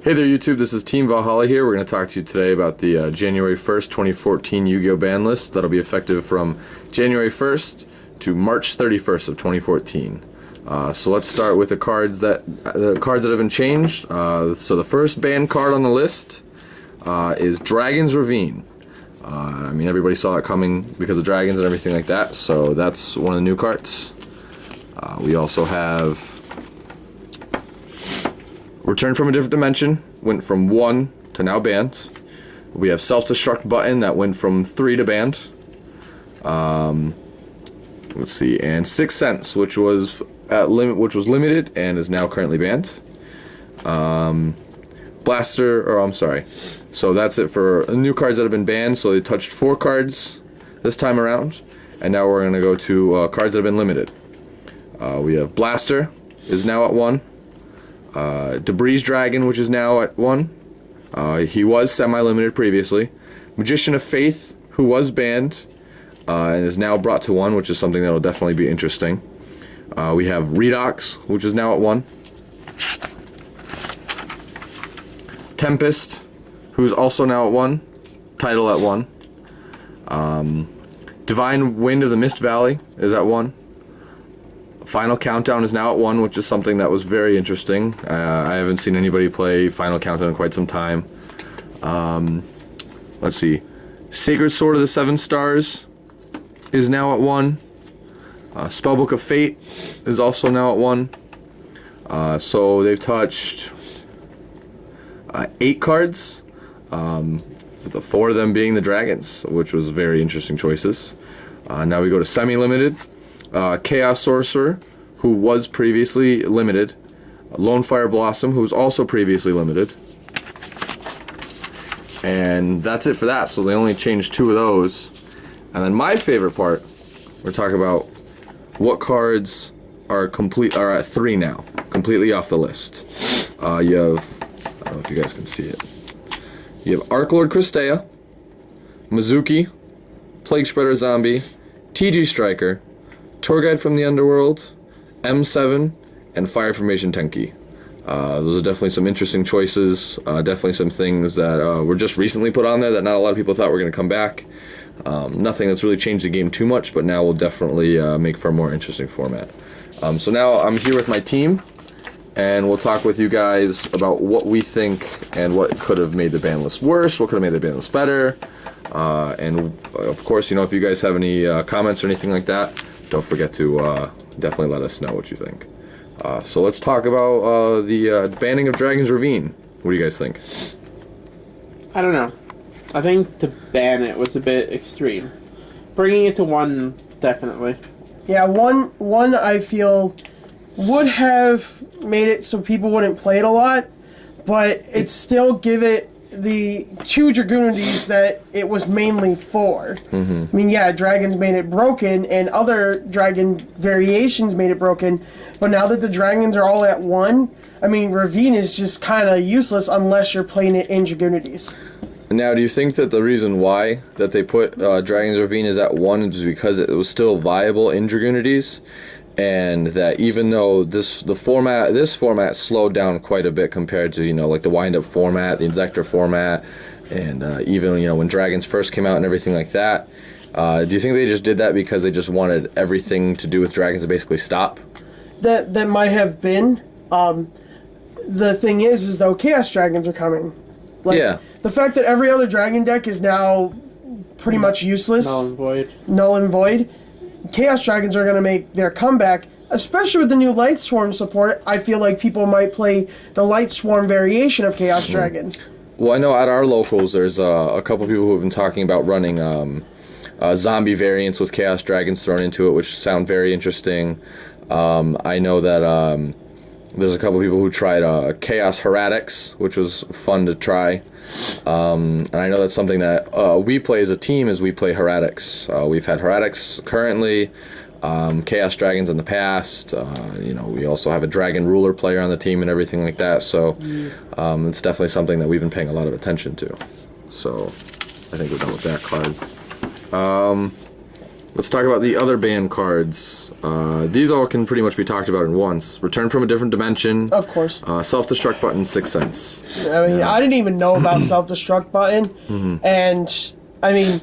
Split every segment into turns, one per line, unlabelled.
Hey there YouTube, this is Team Valhalla here. We're going to talk to you today about the January 1st, 2014 Yu-Gi-Oh! Ban list that'll be effective from January 1st to March 31st of 2014. So let's start with the cards that have been changed. So the first banned card on the list is Dragon's Ravine. I mean, everybody saw it coming because of dragons and everything like that, so that's one of the new cards. We also have Return from a Different Dimension, went from 1 to now banned. We have Self-Destruct Button that went from 3 to banned. Let's see, and Sixth Sense, which was limited and is now currently banned. So that's it for new cards that have been banned. So they touched 4 cards this time around, and now we're gonna go to cards that have been limited. We have Blaster is now at 1. Debris Dragon, which is now at 1. He was semi-limited previously. Magician of Faith, who was banned, and is now brought to 1, which is something that will definitely be interesting. We have Redox, which is now at 1. Tempest, who's also now at 1. Title at 1. Divine Wind of the Mist Valley is at 1. Final Countdown is now at 1, which is something that was very interesting. I haven't seen anybody play Final Countdown in quite some time. Let's see. Sacred Sword of the Seven Stars is now at 1. Spellbook of Fate is also now at 1. So they've touched 8 cards, the 4 of them being the dragons, which was very interesting choices. Now we go to semi-limited. Chaos Sorcerer, who was previously limited. Lone Fire Blossom, who was also previously limited. And that's it for that, so they only changed 2 of those. And then my favorite part, we're talking about what cards are at 3 now, completely off the list. You have, I don't know if you guys can see it. You have Archlord Christea, Mizuki, Plague Spreader Zombie, TG Striker, Tour Guide from the Underworld, M7, and Fire Formation Tenki. Those are definitely some interesting choices, definitely some things that were just recently put on there that not a lot of people thought were going to come back. Nothing that's really changed the game too much, but now will definitely make for a more interesting format. So now I'm here with my team, and we'll talk with you guys about what we think and what could have made the ban list worse, what could have made the ban list better, and of course, you know, if you guys have any comments or anything like that, don't forget to definitely let us know what you think. So let's talk about the banning of Dragon's Ravine. What do you guys think?
I don't know. I think to ban it was a bit extreme. Bringing it to 1, definitely.
Yeah, one I feel would have made it so people wouldn't play it a lot, but it still give it the 2 Dragoonities that it was mainly for. I mean, yeah, dragons made it broken, and other dragon variations made it broken, but now that the dragons are all at 1, I mean, Ravine is just kind of useless unless you're playing it in Dragoonities.
Now, do you think that the reason why that they put Dragon's Ravine is at 1 is because it was still viable in Dragoonities? And that even though this format slowed down quite a bit compared to, you know, like the wind-up format, the Inzector format, and even, you know, when Dragons first came out and everything like that, do you think they just did that because they just wanted everything to do with dragons to basically stop?
That might have been. The thing is though, Chaos Dragons are coming. Like,
yeah.
The fact that every other dragon deck is now pretty much useless. Null and void. Chaos Dragons are going to make their comeback, especially with the new Light Swarm support. I feel like people might play the Light Swarm variation of Chaos Dragons.
Well, I know at our locals there's a couple people who have been talking about running zombie variants with Chaos Dragons thrown into it, which sound very interesting. I know that there's a couple people who tried Chaos Heretics, which was fun to try. And I know that's something that we play as a team, is we play Heretics. We've had Heretics currently, Chaos Dragons in the past. You know, we also have a Dragon Ruler player on the team and everything like that. So it's definitely something that we've been paying a lot of attention to. So I think we're done with that card. let's talk about the other banned cards. These all can pretty much be talked about in once. Return from a different dimension.
Of course.
Self-destruct button, 6 cents.
I mean, I didn't even know about self-destruct button, and I mean,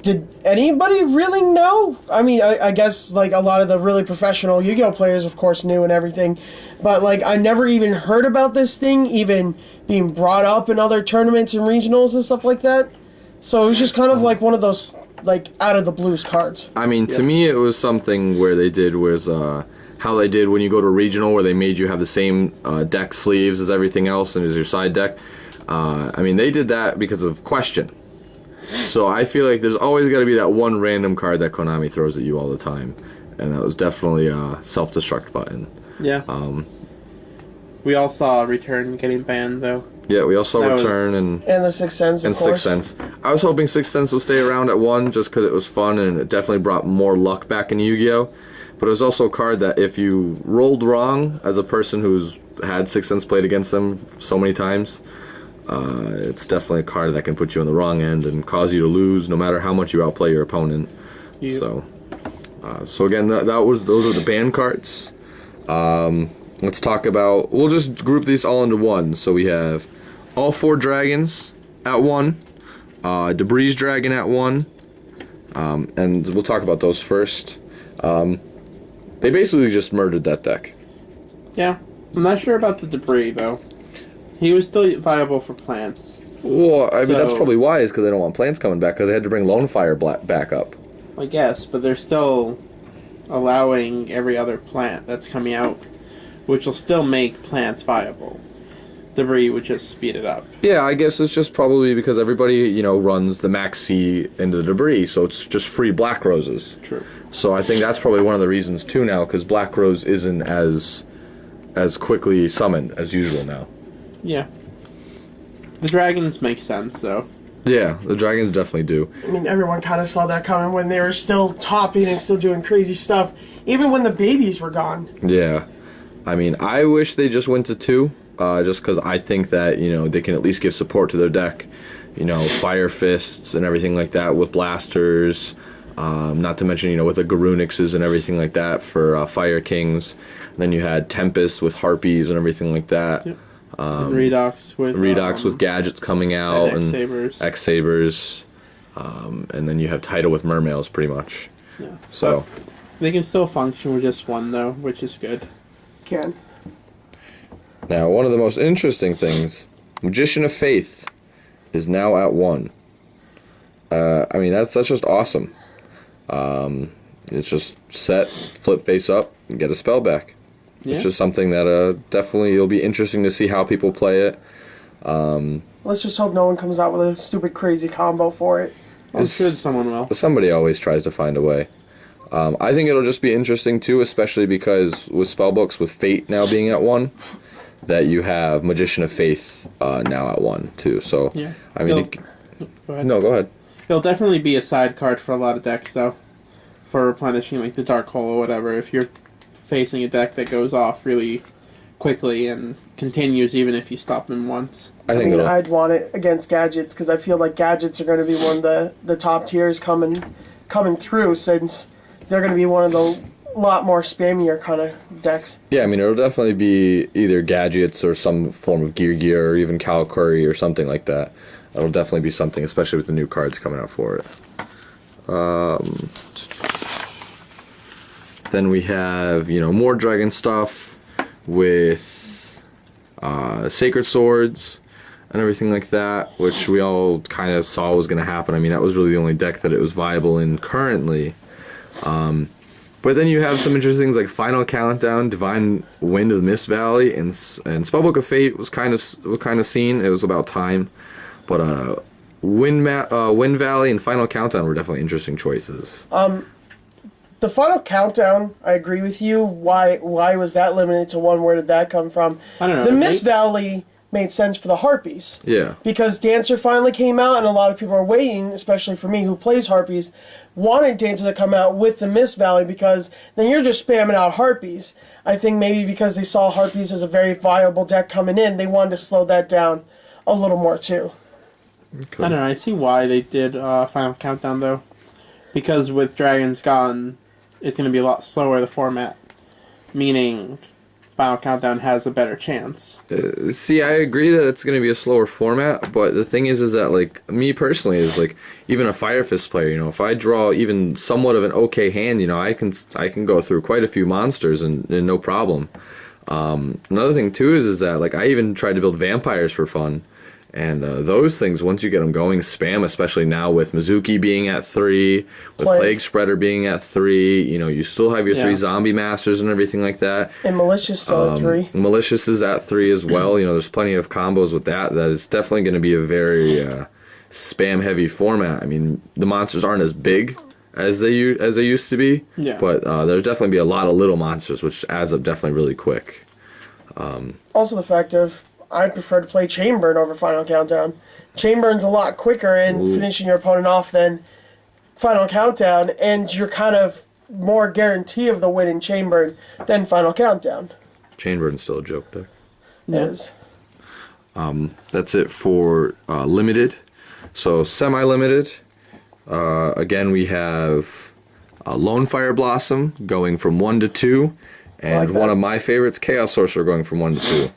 did anybody really know? I mean, I guess like a lot of the really professional Yu-Gi-Oh players, of course, knew and everything, but like I never even heard about this thing even being brought up in other tournaments and regionals and stuff like that. So it was just kind of like one of those like out of the blues cards.
I mean, to me, it was something where they did was how they did when you go to regional, where they made you have the same deck sleeves as everything else and as your side deck. I mean, they did that because of Question. So I feel like there's always got to be that one random card that Konami throws at you all the time, and that was definitely a self-destruct button.
Yeah. We all saw Return getting banned, though.
Yeah, we all saw Return and
the 6 cents,
and 6 cents. I was hoping 6 cents would stay around at 1 just because it was fun and it definitely brought more luck back in Yu-Gi-Oh! But it was also a card that if you rolled wrong as a person who's had 6 cents played against them so many times, it's definitely a card that can put you on the wrong end and cause you to lose no matter how much you outplay your opponent. Yep. So again, those are the banned cards. Let's talk about, we'll just group these all into one. So we have all 4 dragons at 1, Debris Dragon at 1, and we'll talk about those first. They basically just murdered that deck.
Yeah, I'm not sure about the Debris, though. He was still viable for plants.
Well, I mean, that's probably why, is because they don't want plants coming back, because they had to bring Lone Fire back up.
I guess, but they're still allowing every other plant that's coming out, which will still make plants viable. Debris would just speed it up.
Yeah, I guess it's just probably because everybody, runs the Max C into the Debris, so it's just free Black Roses.
True.
So I think that's probably one of the reasons, too, now, because Black Rose isn't as quickly summoned as usual now.
Yeah. The dragons make sense, though.
Yeah, the dragons definitely do.
I mean, everyone kind of saw that coming when they were still topping and still doing crazy stuff, even when the babies were gone.
Yeah. I mean, I wish they just went to 2, just because I think that, they can at least give support to their deck. Fire Fists and everything like that with blasters. Not to mention, with the Garunixes and everything like that for Fire Kings. And then you had Tempest with Harpies and everything like that.
Yep. And Redox
with gadgets coming out and X-Sabers. And then you have Tidal with Mermails, pretty much.
Yeah.
So
but they can still function with just 1, though, which is good.
Can.
Now, one of the most interesting things, Magician of Faith is now at 1. I mean, that's just awesome. It's just set, flip face up, and get a spell back. Yeah. It's just something that definitely it'll be interesting to see how people play it.
Let's just hope no one comes out with a stupid crazy combo for it.
I'm sure someone will.
Somebody always tries to find a way. I think it'll just be interesting too, especially because with spellbooks, with Fate now being at 1, that you have Magician of Faith now at 1 too. So
yeah.
I mean,
go ahead.
No, go ahead.
It'll definitely be a side card for a lot of decks, though, for replenishing like the Dark Hole or whatever. If you're facing a deck that goes off really quickly and continues even if you stop them once.
I mean, I'd want it against gadgets because I feel like gadgets are going to be one of the top tiers coming through, since they're going to be one of the lot more spammier kind of decks.
Yeah, I mean, it'll definitely be either gadgets or some form of gear or even Kalikuri or something like that. It'll definitely be something, especially with the new cards coming out for it. Then we have, more dragon stuff with Sacred Swords and everything like that, which we all kind of saw was going to happen. I mean, that was really the only deck that it was viable in currently. But then you have some interesting things like Final Countdown, Divine Wind of the Mist Valley, and Spellbook of Fate was kind of seen. It was about time. But Wind Valley and Final Countdown were definitely interesting choices.
The Final Countdown, I agree with you. Why was that limited to 1? Where did that come from?
I don't know.
The Mist Valley made sense for the Harpies.
Yeah.
Because Dancer finally came out, and a lot of people are waiting, especially for me who plays Harpies, wanted Dancer to come out with the Mist Valley, because then you're just spamming out Harpies. I think maybe because they saw Harpies as a very viable deck coming in, they wanted to slow that down a little more too.
Okay. I don't know. I see why they did Final Countdown, though. because with Dragons Gone, it's going to be a lot slower, the format, meaning Final Countdown has a better chance.
See, I agree that it's going to be a slower format, but the thing is that, like, me personally is, like, even a Fire Fist player, you know, if I draw even somewhat of an okay hand, you know, I can go through quite a few monsters and no problem. Another thing, too, is that, like, I even tried to build vampires for fun. And those things, once you get them going, spam, especially now with Mizuki being at 3, with Plague Spreader being at 3, you know, you still have your 3 zombie masters and everything like that.
And Malicious still at 3.
Malicious is at 3 as well. You know, there's plenty of combos with that. That is definitely going to be a very spam-heavy format. I mean, the monsters aren't as big as they used to be, but there's definitely be a lot of little monsters, which adds up definitely really quick.
Also the fact of, I'd prefer to play Chainburn over Final Countdown. Chainburn's a lot quicker in finishing your opponent off than Final Countdown, and you're kind of more guarantee of the win in Chainburn than Final Countdown.
Chainburn's still a joke deck.
Is.
That's it for limited. So semi-limited, again we have Lone Fire Blossom going from 1 to 2, and one of my favorites, Chaos Sorcerer, going from 1 to 2.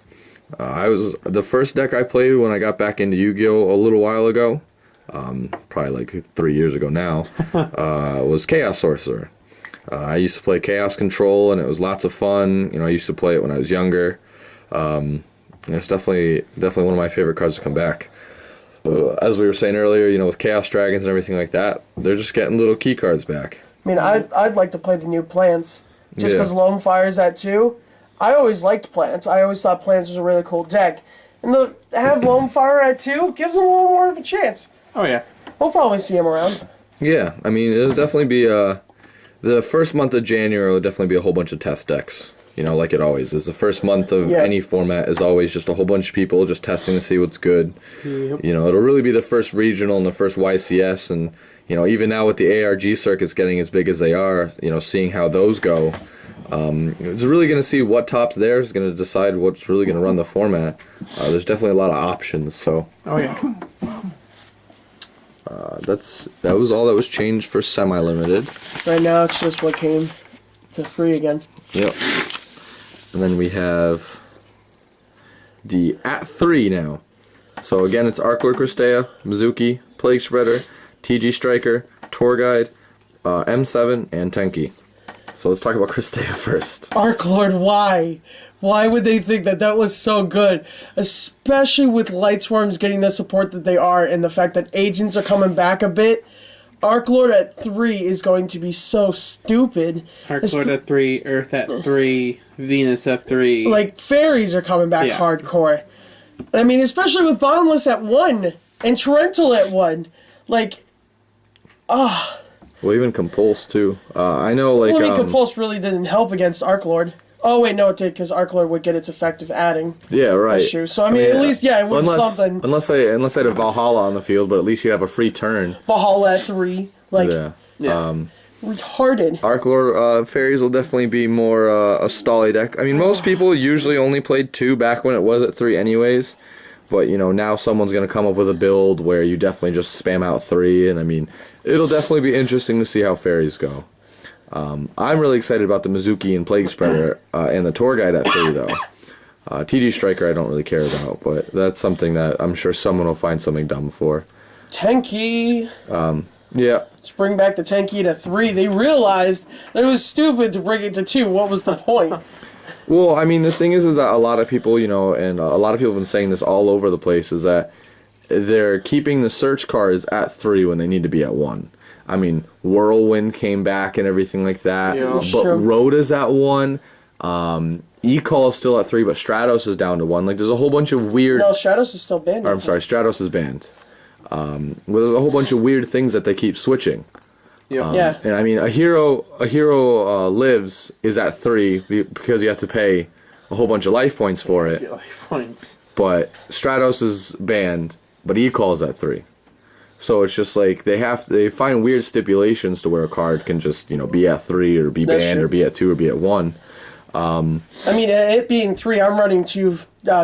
I was the first deck I played when I got back into Yu-Gi-Oh! A little while ago, probably like 3 years ago now, was Chaos Sorcerer. I used to play Chaos Control, and it was lots of fun. You know, I used to play it when I was younger. And it's definitely one of my favorite cards to come back. As we were saying earlier, you know, with Chaos Dragons and everything like that, they're just getting little key cards back.
I mean, I'd like to play the new Plants, just because Lone Fire's at 2. I always liked Plants. I always thought Plants was a really cool deck. And to have Lone Fire at 2 gives them a little more of a chance.
Oh, yeah.
We'll probably see him around.
Yeah, I mean, it'll definitely be, the first month of January will definitely be a whole bunch of test decks. You know, like it always is. The first month of any format is always just a whole bunch of people just testing to see what's good.
Yep.
You know, it'll really be the first regional and the first YCS. And, you know, even now with the ARG circuits getting as big as they are, you know, seeing how those go, it's really going to see what tops there is going to decide what's really going to run the format. There's definitely a lot of options. So
Oh, yeah.
that was all that was changed for semi-limited.
Right now, it's just what came to 3 again.
Yep. And then we have the at 3 now. So again, it's Arc Lord Christea, Mizuki, Plague Spreader, TG Striker, Tour Guide, M7, and Tenki. So let's talk about Christea first.
Arc Lord, why? Why would they think that that was so good? Especially with Light Swarms getting the support that they are, and the fact that agents are coming back a bit. Arc Lord at 3 is going to be so stupid.
Arc Lord at 3, Earth at 3, Venus at 3.
Like, fairies are coming back hardcore. I mean, especially with Banlist at 1, and Torrential at 1. Like,
Well, even Compulse, too. I know, like...
Well, I mean, Compulse really didn't help against Arc Lord. Oh, wait, no, it did, because Arc Lord would get its effective adding.
Yeah, right.
Issue. So, I mean, at least, it was something.
Unless they had a Valhalla on the field, but at least you have a free turn.
Valhalla at 3. Like,
yeah.
Retarded.
Arc Lord Fairies will definitely be more a stally deck. I mean, most people usually only played 2 back when it was at 3 anyways. But, you know, now someone's going to come up with a build where you definitely just spam out 3. And, I mean, it'll definitely be interesting to see how Fairies go. I'm really excited about the Mizuki and Plague Spreader and the Tour Guide at 3, though. TG Striker I don't really care about, but that's something that I'm sure someone will find something dumb for.
Tenki.
Yeah.
Let's bring back the Tenki to 3. They realized that it was stupid to bring it to 2. What was the point?
Well, I mean, the thing is that a lot of people, you know, and a lot of people have been saying this all over the place, is that they're keeping the search cards at 3 when they need to be at 1. I mean, Whirlwind came back and everything like that, but Rhoda's at 1. E-Call is still at 3, but Stratos is down to 1. Like, there's a whole bunch of weird...
No, Stratos is still banned.
Or, I'm sorry, Stratos is banned. Well, there's a whole bunch of weird things that they keep switching.
Yeah.
And I mean, a hero lives is at 3 because you have to pay a whole bunch of life points for it.
Life points.
But Stratos is banned, but E-Call is at 3. So it's just like they find weird stipulations to where a card can just, you know, be at 3 or be banned or be at 2 or be at 1.
I mean, it being 3, I'm running 2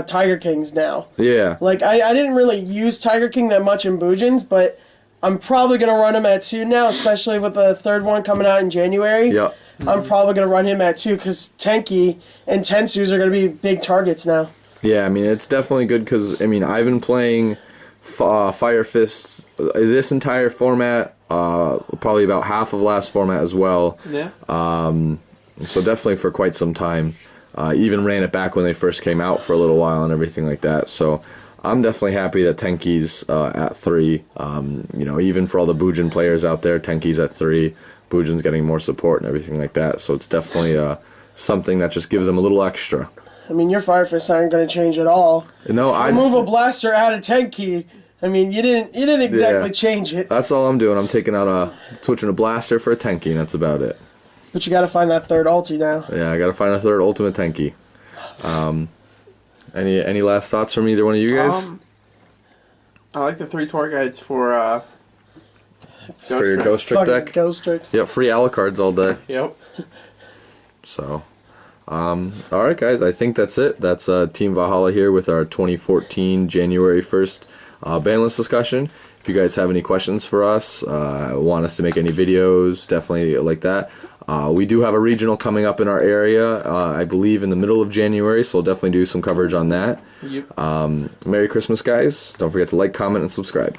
Tiger Kings now.
Yeah.
Like, I didn't really use Tiger King that much in Boojins, but I'm probably going to run him at 2 now, especially with the third one coming out in January.
Yep.
I'm probably going to run him at 2 because Tenki and Tensus are going to be big targets now.
Yeah, I mean, it's definitely good because, I mean, I've been playing Fire Fists this entire format, probably about half of last format as well.
Yeah.
So definitely for quite some time. Even ran it back when they first came out for a little while and everything like that. So I'm definitely happy that Tenki's at 3. You know, even for all the Bujin players out there, Tenki's at 3. Bujin's getting more support and everything like that. So it's definitely something that just gives them a little extra.
I mean, your Fire Fists aren't going to change at all.
No, I
move a blaster out of Tenki. I mean, you didn't exactly
Yeah.
change it.
That's all I'm doing. I'm taking out switching a blaster for a Tenki, and that's about it.
But you got to find that third ulti now.
Yeah, I gotta find a third ultimate Tenki. Any last thoughts from either one of you guys?
I like the 3 tour guides for
For your Ghost Trick
Fucking
deck?
Ghost Tricks.
Yep, free Alucards all day.
Yep.
So, alright guys, I think that's it. That's Team Valhalla here with our 2014 January 1st ban list discussion. If you guys have any questions for us, want us to make any videos, definitely like that. We do have a regional coming up in our area, I believe in the middle of January, so we'll definitely do some coverage on that.
Yep.
Merry Christmas, guys. Don't forget to like, comment, and subscribe.